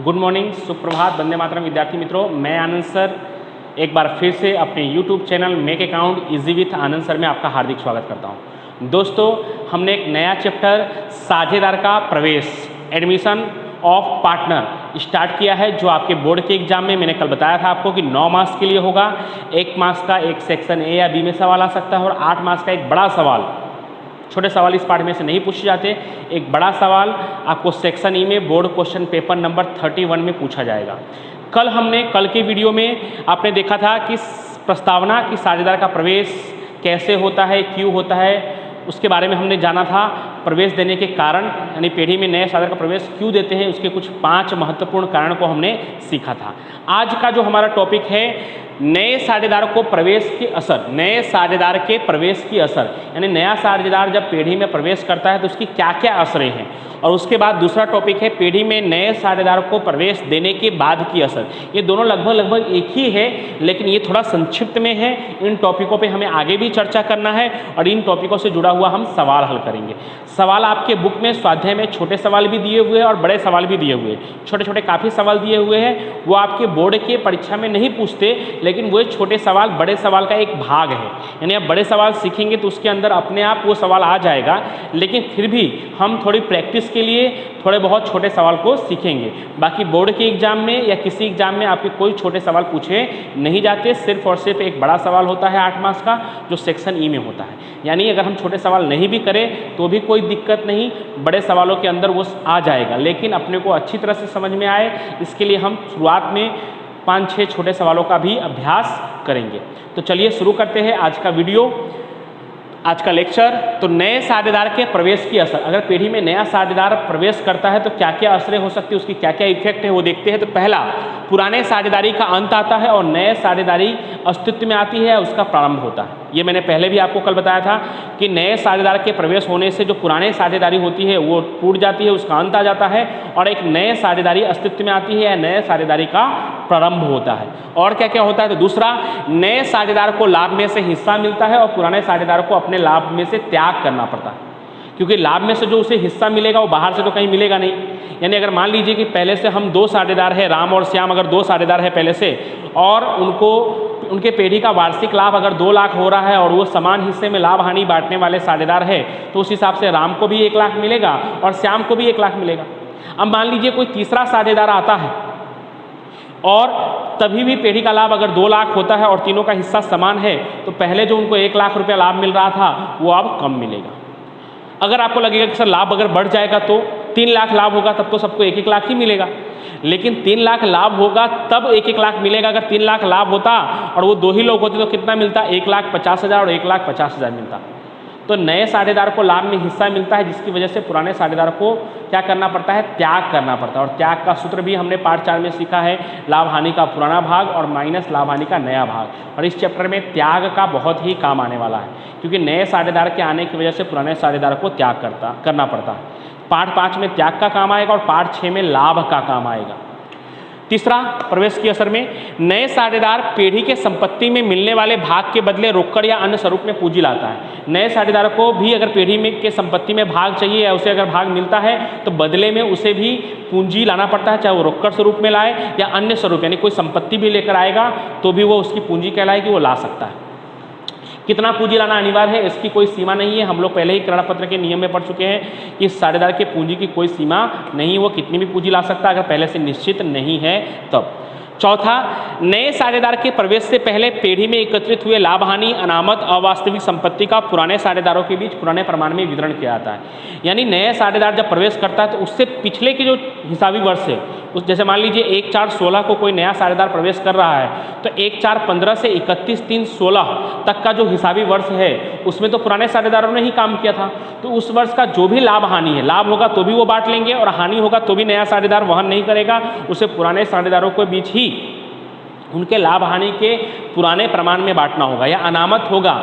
Good morning, सुप्रभात, वंदे मातरम विद्यार्थी मित्रों। मैं आनंद सर एक बार फिर से अपने YouTube channel make account easy with Anand sir में आपका हार्दिक स्वागत करता हूं। दोस्तों, हमने एक नया चैप्टर साझेदार का प्रवेश एडमिशन ऑफ पार्टनर स्टार्ट किया है, जो आपके बोर्ड के एग्जाम में मैंने कल बताया था आपको कि 9 मार्क्स के लिए होगा। 1 मार्क्स का एक सेक्शन ए या बी में सवाल आ सकता है और 8 मार्क्स का एक बड़ा सवाल, छोटे सवाल इस पार्ट में से नहीं पूछे जाते, एक बड़ा सवाल आपको सेक्शन ई में बोर्ड क्वेश्चन पेपर नंबर 31 में पूछा जाएगा। कल के वीडियो में आपने देखा था कि प्रस्तावना की साझेदार का प्रवेश कैसे होता है, क्यों होता है, उसके बारे में हमने जाना था। प्रवेश देने के कारण यानी पीढ़ी में नए साझेदार का प्रवेश क्यों देते हैं, उसके कुछ 5 महत्वपूर्ण कारण को हमने सीखा था। आज का जो हमारा टॉपिक है, नए साझेदार को प्रवेश के असर, नए साझेदार के प्रवेश की असर, यानी नया साझेदार जब पीढ़ी में प्रवेश करता है तो उसकी क्या क्या असरें हैं। और उसके बाद दूसरा टॉपिक है पीढ़ी में नए साझेदार को प्रवेश देने के बाद की असर। ये दोनों लगभग एक ही है, लेकिन ये थोड़ा संक्षिप्त में है। इन टॉपिकों पे हमें आगे भी चर्चा करना है और इन टॉपिकों से जुड़ा हुआ हम सवाल हल करेंगे। सवाल आपके बुक में स्वाध्याय में छोटे सवाल भी दिए हुए हैं और बड़े सवाल भी दिए हुए हैं। छोटे छोटे काफ़ी सवाल दिए हुए हैं, वो आपके बोर्ड के परीक्षा में नहीं पूछते, लेकिन वो छोटे सवाल बड़े सवाल का एक भाग है। यानी आप बड़े सवाल सीखेंगे तो उसके अंदर अपने आप वो सवाल आ जाएगा, लेकिन फिर भी हम थोड़ी प्रैक्टिस के लिए थोड़े बहुत छोटे सवाल को सीखेंगे। बाकी बोर्ड के एग्जाम में या किसी एग्जाम में आपके कोई छोटे सवाल पूछे नहीं जाते, सिर्फ और सिर्फ एक बड़ा सवाल होता है 8 मार्क्स का, जो सेक्शन ई में होता है। यानी अगर हम छोटे सवाल नहीं भी करें तो भी कोई दिक्कत नहीं, बड़े सवालों के अंदर वो आ जाएगा, लेकिन अपने को अच्छी तरह से समझ में आए इसके लिए हम शुरुआत में 5-6 छोटे सवालों का भी अभ्यास करेंगे। तो चलिए शुरू करते हैं आज का वीडियो, आज का लेक्चर। तो नए साझेदार के प्रवेश की असर, अगर पीढ़ी में नया साझेदार प्रवेश करता है तो क्या क्या असरें हो सकती है, उसकी क्या क्या इफेक्ट है वो देखते हैं। तो पहला, पुराने साझेदारी का अंत आता है और नए साझेदारी अस्तित्व में आती है, उसका प्रारंभ होता है। ये मैंने पहले भी आपको कल बताया था कि नए साझेदार के प्रवेश होने से जो पुराने साझेदारी होती है वो टूट जाती है, उसका अंत आ जाता है और एक नए साझेदारी अस्तित्व में आती है या नए साझेदारी का प्रारंभ होता है। और क्या क्या होता है, तो दूसरा, नए साझेदार को लाभ में से हिस्सा मिलता है और पुराने साझेदार को अपने लाभ में से त्याग करना पड़ता है, क्योंकि लाभ में से जो उसे हिस्सा मिलेगा वो बाहर से तो कहीं मिलेगा नहीं। यानी अगर मान लीजिए कि पहले से हम 2 साझेदार हैं, राम और श्याम, अगर 2 साझेदार हैं पहले से, और उनके पीढ़ी का वार्षिक लाभ अगर 2 लाख हो रहा है और वो समान हिस्से में लाभ हानि बांटने वाले साझेदार है, तो उस हिसाब से राम को भी 1 लाख मिलेगा और श्याम को भी 1 लाख मिलेगा। अब मान लीजिए कोई तीसरा साझेदार आता है और तभी भी पीढ़ी का लाभ अगर 2 लाख होता है और तीनों का हिस्सा समान है, तो पहले जो उनको 1 लाख रुपया लाभ मिल रहा था वो अब कम मिलेगा। अगर आपको लगेगा कि सर लाभ अगर बढ़ जाएगा तो 3 लाख लाभ होगा, तब तो सबको 1-1 लाख ही मिलेगा, लेकिन 3 लाख लाभ होगा तब 1-1 लाख मिलेगा। अगर 3 लाख लाभ होता और वो 2 ही लोग होते तो कितना मिलता, 1,50,000 और 1,50,000 मिलता। तो नए साझेदार को लाभ में हिस्सा मिलता है, जिसकी वजह से पुराने साझेदार को क्या करना पड़ता है, त्याग करना पड़ता है। और त्याग का सूत्र भी हमने पार्ट 4 में सीखा है, लाभ हानि का पुराना भाग और माइनस लाभ हानि का नया भाग। और इस चैप्टर में त्याग का बहुत ही काम आने वाला है, क्योंकि नए साझेदार के आने की वजह से पुराने साझेदार को त्याग करना पड़ता है। पार्ट 5 में त्याग का काम आएगा और पार्ट 6 में लाभ का काम आएगा। तीसरा, प्रवेश की असर में नए साझेदार पीढ़ी के संपत्ति में मिलने वाले भाग के बदले रोकड़ या अन्य स्वरूप में पूंजी लाता है। नए साझेदार को भी अगर पीढ़ी में के संपत्ति में भाग चाहिए या उसे अगर भाग मिलता है तो बदले में उसे भी पूंजी लाना पड़ता है, चाहे वो रोकड़ स्वरूप में लाए या अन्य स्वरूप, यानी कोई संपत्ति भी लेकर आएगा तो भी वो उसकी पूंजी कहलाएगी, वो ला सकता है। कितना पूंजी लाना अनिवार्य है, इसकी कोई सीमा नहीं है। हम लोग पहले ही करार पत्र के नियम में पढ़ चुके हैं कि साझेदार के पूंजी की कोई सीमा नहीं, वो कितनी भी पूंजी ला सकता है अगर पहले से निश्चित नहीं है तब। चौथा, नए साझेदार के प्रवेश से पहले पीढ़ी में एकत्रित हुए लाभ हानि, अनामत, अवास्तविक संपत्ति का पुराने साझेदारों के बीच पुराने प्रमाण में वितरण किया जाता है। यानी नए साझेदार जब प्रवेश करता है तो उससे पिछले के जो हिसाबी वर्ष है, उस जैसे मान लीजिए 1/4/16 को कोई नया साझेदार प्रवेश कर रहा है, तो 1/4/15 से 31/3/16 तक का जो हिसाबी वर्ष है उसमें तो पुराने साझेदारों ने ही काम किया था। तो उस वर्ष का जो भी लाभ हानि है, लाभ होगा तो भी वो बांट लेंगे और हानि होगा तो भी नया साझेदार वहन नहीं करेगा, उसे पुराने साझेदारों के बीच ही उनके लाभ हानि के पुराने प्रमाण में बांटना होगा। या अनामत होगा,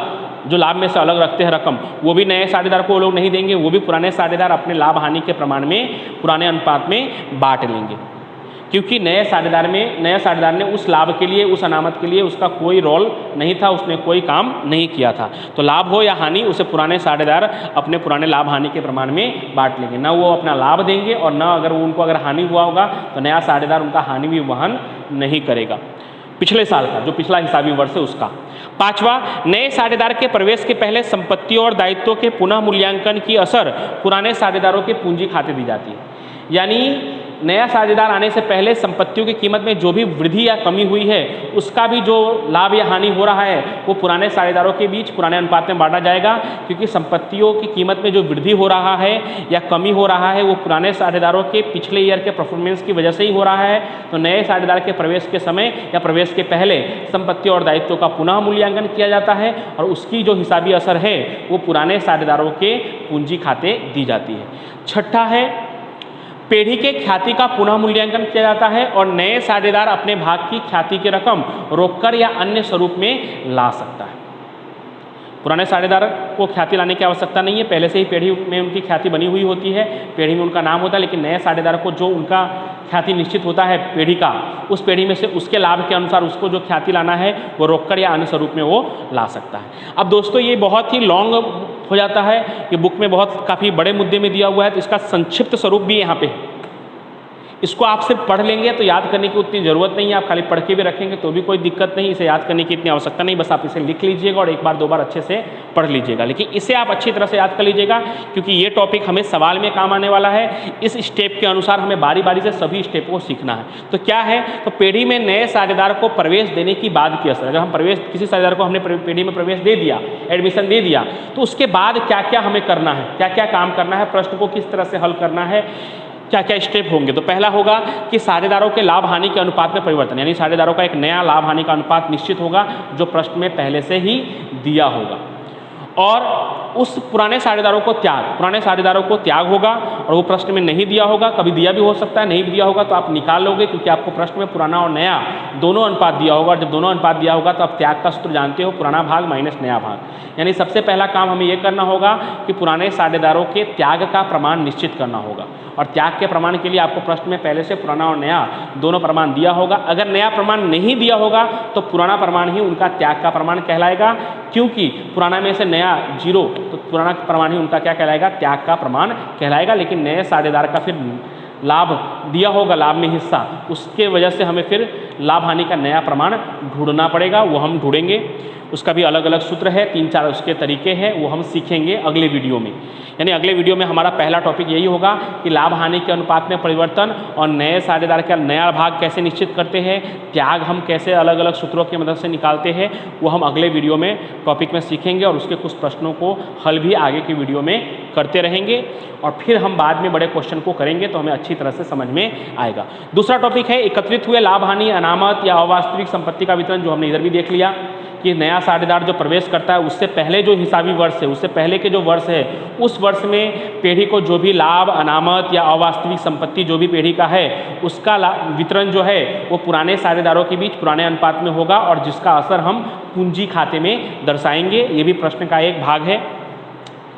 जो लाभ में से अलग रखते हैं रकम, वो भी नए साझेदार को वो लोग नहीं देंगे, वो भी पुराने साझेदार अपने लाभ हानि के प्रमाण में पुराने अनुपात में बांट लेंगे। क्योंकि नए साझेदार ने उस लाभ के लिए, उस अनामत के लिए उसका कोई रोल नहीं था, उसने कोई काम नहीं किया था। तो लाभ हो या हानि, उसे पुराने साझेदार अपने पुराने लाभ हानि के प्रमाण में बांट लेंगे। ना वो अपना लाभ देंगे और ना उनको अगर हानि हुआ होगा तो नया साझेदार उनका हानि भी वहन नहीं करेगा। पिछले साल का जो पिछला हिसाबी वर्ष है उसका। पांचवा, नए साझेदार के प्रवेश के पहले संपत्तियों और दायित्वों के पुनः मूल्यांकन की असर पुराने साझेदारों के पूंजी खाते दी जाती है। यानी नया साझेदार आने से पहले संपत्तियों की कीमत में जो भी वृद्धि या कमी हुई है उसका भी जो लाभ या हानि हो रहा है वो पुराने साझेदारों के बीच पुराने अनुपात में बांटा जाएगा, क्योंकि संपत्तियों की कीमत में जो वृद्धि हो रहा है या कमी हो रहा है वो पुराने साझेदारों के पिछले ईयर के परफॉर्मेंस की वजह से ही हो रहा है। तो नए साझेदार के प्रवेश के समय या प्रवेश के पहले संपत्तियों और दायित्वों का पुनः मूल्यांकन किया जाता है और उसकी जो हिसाबी असर है वो पुराने साझेदारों के पूंजी खाते दी जाती है। छठा है, पेढ़ी के ख्याति का पुनः मूल्यांकन किया जाता है और नए साझेदार अपने भाग की ख्याति की रकम रोककर या अन्य स्वरूप में ला सकता है। पुराने साझेदार को ख्याति लाने की आवश्यकता नहीं है, पहले से ही पेढ़ी में उनकी ख्याति बनी हुई होती है, पेढ़ी में उनका नाम होता है। लेकिन नए साझेदार को जो उनका ख्याति निश्चित होता है पेढ़ी का, उस पेढ़ी में से उसके लाभ के अनुसार उसको जो ख्याति लाना है वो रोककर या अन्य स्वरूप में वो ला सकता है। अब दोस्तों ये बहुत ही लॉन्ग हो जाता है, ये बुक में बहुत काफ़ी बड़े मुद्दे में दिया हुआ है, तो इसका संक्षिप्त स्वरूप भी यहाँ पे है। इसको आप सिर्फ पढ़ लेंगे तो याद करने की उतनी ज़रूरत नहीं है, आप खाली पढ़ के भी रखेंगे तो भी कोई दिक्कत नहीं, इसे याद करने की इतनी आवश्यकता नहीं, बस आप इसे लिख लीजिएगा और एक बार दो बार अच्छे से पढ़ लीजिएगा। लेकिन इसे आप अच्छी तरह से याद कर लीजिएगा क्योंकि ये टॉपिक हमें सवाल में काम आने वाला है। इस स्टेप के अनुसार हमें बारी बारी से सभी स्टेप को सीखना है। तो क्या है, तो पेढ़ी में नए साझेदार को प्रवेश देने की बाद की असर, अगर हम किसी साझेदार को हमने पेढ़ी में प्रवेश दे दिया, एडमिशन दे दिया, तो उसके बाद क्या क्या हमें करना है, क्या क्या काम करना है, प्रश्न को किस तरह से हल करना है, क्या क्या स्टेप होंगे। तो पहला होगा कि साझेदारों के लाभ हानि के अनुपात में परिवर्तन, यानी साझेदारों का एक नया लाभ हानि का अनुपात निश्चित होगा जो प्रश्न में पहले से ही दिया होगा। और उस पुराने साझेदारों को त्याग होगा और वो प्रश्न में नहीं दिया होगा, कभी दिया भी हो सकता है, नहीं भी दिया होगा तो आप निकाल लोगे क्योंकि आपको प्रश्न में पुराना और नया दोनों अनुपात दिया होगा। और जब दोनों अनुपात दिया होगा तो आप त्याग का सूत्र जानते हो, पुराना भाग माइनस नया भाग। यानी सबसे पहला काम हमें ये करना होगा कि पुराने साझेदारों के त्याग का प्रमाण निश्चित करना होगा। और त्याग के प्रमाण के लिए आपको प्रश्न में पहले से पुराना और नया दोनों प्रमाण दिया होगा। अगर नया प्रमाण नहीं दिया होगा तो पुराना प्रमाण ही उनका त्याग का प्रमाण कहलाएगा, क्योंकि पुराना में से नया 0 तो पुराना प्रमाण ही उनका क्या कहलाएगा, त्याग का प्रमाण कहलाएगा। लेकिन नए साझेदार का फिर लाभ दिया होगा, लाभ में हिस्सा, उसके वजह से हमें फिर लाभ हानि का नया प्रमाण ढूंढना पड़ेगा, वो हम ढूंढेंगे। उसका भी अलग अलग सूत्र है, 3-4 उसके तरीके हैं, वो हम सीखेंगे अगले वीडियो में। यानी अगले वीडियो में हमारा पहला टॉपिक यही होगा कि लाभ हानि के अनुपात में परिवर्तन और नए साझेदार का नया भाग कैसे निश्चित करते हैं, त्याग हम कैसे अलग अलग सूत्रों की मदद से निकालते हैं, वो हम अगले वीडियो में टॉपिक में सीखेंगे और उसके कुछ प्रश्नों को हल भी आगे की वीडियो में करते रहेंगे। और फिर हम बाद में बड़े क्वेश्चन को करेंगे तो हमें अच्छी तरह से समझ में आएगा। दूसरा टॉपिक है एकत्रित हुए लाभ हानि अनामत या अवास्तविक संपत्ति का वितरण, जो हमने इधर भी देख लिया कि नया साझेदार जो प्रवेश करता है उससे पहले जो हिसाबी वर्ष है, उससे पहले के जो वर्ष है, उस वर्ष में पेढ़ी को जो भी लाभ अनामत या अवास्तविक संपत्ति जो भी पेढ़ी का है उसका वितरण जो है वो पुराने साझेदारों के बीच पुराने अनुपात में होगा और जिसका असर हम पूंजी खाते में दर्शाएंगे। ये भी प्रश्न का एक भाग है।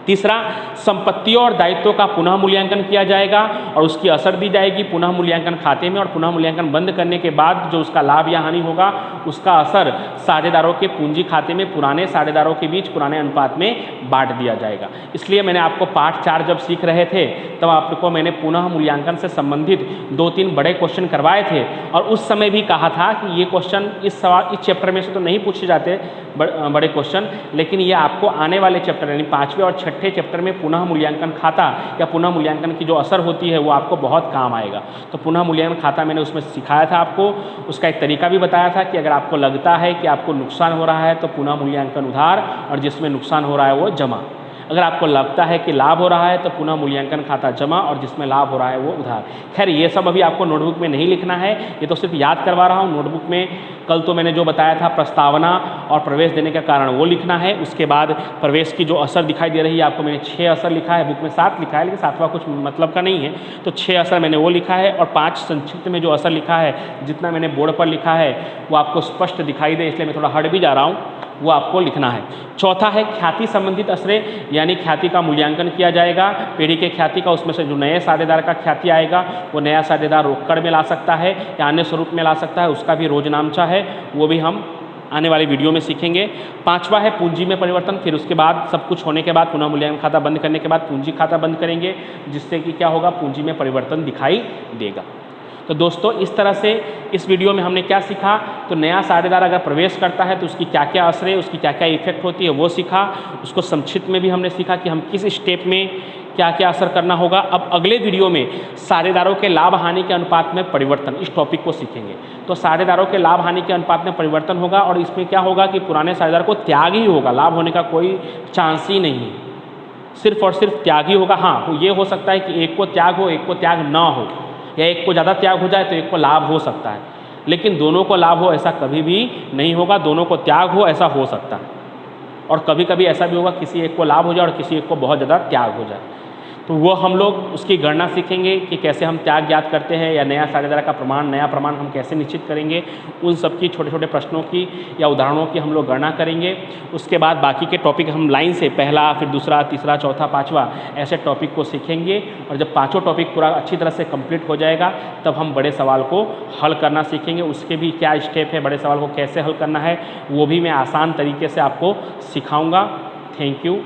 तीसरा, संपत्तियों और दायित्वों का पुनः मूल्यांकन किया जाएगा और उसकी असर दी जाएगी पुनः मूल्यांकन खाते में, और पुनः मूल्यांकन बंद करने के बाद जो उसका लाभ या हानि होगा उसका असर साझेदारों के पूंजी खाते में पुराने साझेदारों के बीच पुराने अनुपात में बांट दिया जाएगा। इसलिए मैंने आपको पार्ट 4 जब सीख रहे थे तब आपको मैंने पुनः मूल्यांकन से संबंधित 2-3 बड़े क्वेश्चन करवाए थे और उस समय भी कहा था कि ये क्वेश्चन इस चैप्टर में से तो नहीं पूछे जाते बड़े क्वेश्चन, लेकिन ये आपको आने वाले चैप्टर यानी 5वें और 6ठे चैप्टर में पुनः मूल्यांकन खाता या पुनः मूल्यांकन की जो असर होती है वो आपको बहुत काम आएगा। तो पुनः मूल्यांकन खाता मैंने उसमें सिखाया था आपको, उसका एक तरीका भी बताया था कि अगर आपको लगता है कि आपको नुकसान हो रहा है तो पुनः मूल्यांकन उधार और जिसमें नुकसान हो रहा है वो जमा। अगर आपको लगता है कि लाभ हो रहा है तो पुनः मूल्यांकन खाता जमा और जिसमें लाभ हो रहा है वो उधार। खैर ये सब अभी आपको नोटबुक में नहीं लिखना है, ये तो सिर्फ याद करवा रहा हूँ। नोटबुक में कल तो मैंने जो बताया था प्रस्तावना और प्रवेश देने का कारण वो लिखना है। उसके बाद प्रवेश की जो असर दिखाई दे रही है आपको मैंने 6 असर लिखा है, बुक में 7 लिखा है लेकिन 7वां कुछ मतलब का नहीं है, तो 6 असर मैंने वो लिखा है और 5 संक्षिप्त में जो असर लिखा है जितना मैंने बोर्ड पर लिखा है वो आपको स्पष्ट दिखाई दे, इसलिए मैं थोड़ा हट भी जा रहा हूँ। वो आपको लिखना है। चौथा है ख्याति संबंधित आश्रय, यानी ख्याति का मूल्यांकन किया जाएगा। पीढ़ी के ख्याति का, उसमें से जो नए साझेदार का ख्याति आएगा वो नया साझेदार रोकड़ में ला सकता है या अन्य स्वरूप में ला सकता है, उसका भी रोजनामचा है, वो भी हम आने वाली वीडियो में सीखेंगे। पांचवा है पूंजी में परिवर्तन। फिर उसके बाद सब कुछ होने के बाद पुनः मूल्यांकन खाता बंद करने के बाद पूंजी खाता बंद करेंगे, जिससे कि क्या होगा, पूंजी में परिवर्तन दिखाई देगा। तो दोस्तों इस तरह से इस वीडियो में हमने क्या सीखा, तो नया साझेदार अगर प्रवेश करता है तो उसकी क्या क्या असर है, उसकी क्या क्या इफेक्ट होती है वो सीखा। उसको संक्षिप्त में भी हमने सीखा कि हम किस स्टेप में क्या क्या असर करना होगा। अब अगले वीडियो में साझेदारों के लाभ हानि के अनुपात में परिवर्तन, इस टॉपिक को सीखेंगे। तो साझेदारों के लाभ हानि के अनुपात में परिवर्तन होगा और इसमें क्या होगा कि पुराने साझेदार को त्याग ही होगा, लाभ होने का कोई चांस ही नहीं है, सिर्फ और सिर्फ त्याग ही होगा। हाँ, ये हो सकता है कि एक को त्याग हो, एक को त्याग ना हो, या एक को ज़्यादा त्याग हो जाए तो एक को लाभ हो सकता है, लेकिन दोनों को लाभ हो ऐसा कभी भी नहीं होगा। दोनों को त्याग हो ऐसा हो सकता है, और कभी कभी ऐसा भी होगा किसी एक को लाभ हो जाए और किसी एक को बहुत ज़्यादा त्याग हो जाए। तो वो हम लोग उसकी गणना सीखेंगे कि कैसे हम त्याग ज्ञात करते हैं, या नया साझेदार का प्रमाण, नया प्रमाण हम कैसे निश्चित करेंगे। उन सब की छोटे छोटे प्रश्नों की या उदाहरणों की हम लोग गणना करेंगे। उसके बाद बाकी के टॉपिक हम लाइन से पहला, फिर दूसरा, तीसरा, चौथा, पाँचवा ऐसे टॉपिक को सीखेंगे। और जब पाँचों टॉपिक पूरा अच्छी तरह से कंप्लीट हो जाएगा तब हम बड़े सवाल को हल करना सीखेंगे। उसके भी क्या स्टेप है, बड़े सवाल को कैसे हल करना है, वो भी मैं आसान तरीके से आपको सिखाऊँगा। Thank you.